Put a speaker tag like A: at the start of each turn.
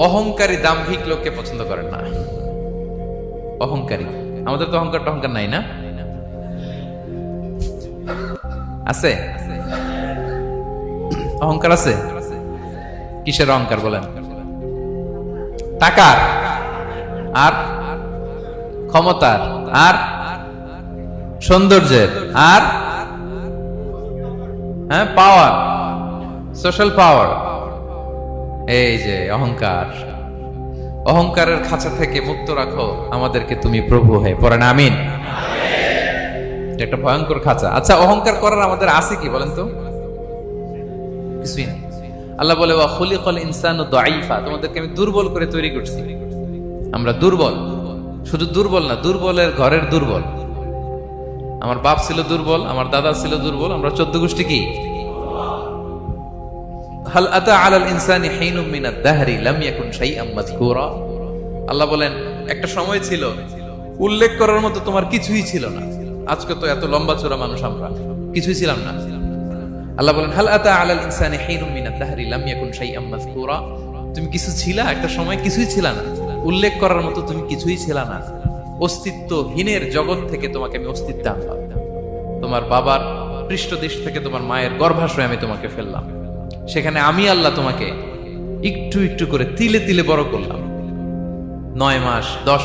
A: অহংকারী দাম্ভিক লোককে পছন্দ করেন না। অহংকারী, আমাদের তো অহংকার টহংকার নাই না? আছে? অহংকার আছে? কিসের অহংকার বলেন? টাকার, আর ক্ষমতার, আর সৌন্দর্যের, আর হ্যাঁ পাওয়ার, সোশ্যাল পাওয়ার। এই যে অহংকার, অহংকারের খাঁচা থেকে মুক্ত রাখো আমাদেরকে তুমি প্রভু হয়ে, পড়েন আমিন। এটা একটা ভয়ঙ্কর খাঁচা। আচ্ছা, অহংকার করার আমাদের আছে কি বলেন তো? কিছুই নেই। আল্লাহ বলে ওয়া খুলিকাল ইনসানু দাঈফা, তোমাদেরকে আমি দুর্বল করে তৈরি করছি। আমরা দুর্বল, শুধু দুর্বল না, দুর্বলের ঘরের দুর্বল। আমার বাপ ছিল দুর্বল, আমার দাদা ছিল দুর্বল, আমরা 14 গোষ্ঠী কি? হাল আতা আলাল ইনসানি হিনুম মিনাদ দাহরি লাম ইয়াকুন শাইআম মাযকুরা। আল্লাহ বলেন একটা সময় ছিল উল্লেখ করার মতো তোমার কিছুই ছিল না। আজকে তো এত লম্বা চওড়া মানুষ, আমরা কিছুই ছিলাম না। আল্লাহ বলেন হাল আতা আলাল ইনসানি হিনুম মিনাদ দাহরি লাম ইয়াকুন শাইআম মাযকুরা। তুমি কিছু ছিলা, একটা সময় কিছুই ছিল না, উল্লেখ করার মতো তুমি কিছুই ছিল না। অস্তিত্বহীনের জগৎ থেকে তোমাকে আমি অস্তিত্ব আনলাম। তোমার বাবার পৃষ্ঠদেশ থেকে, তোমার মায়ের গর্ভাশয়ে আমি তোমাকে ফেললাম। সেখানে আমি আল্লাহ তোমাকে একটু একটু করে তিলে তিলে বড় করলাম। 9 মাস 10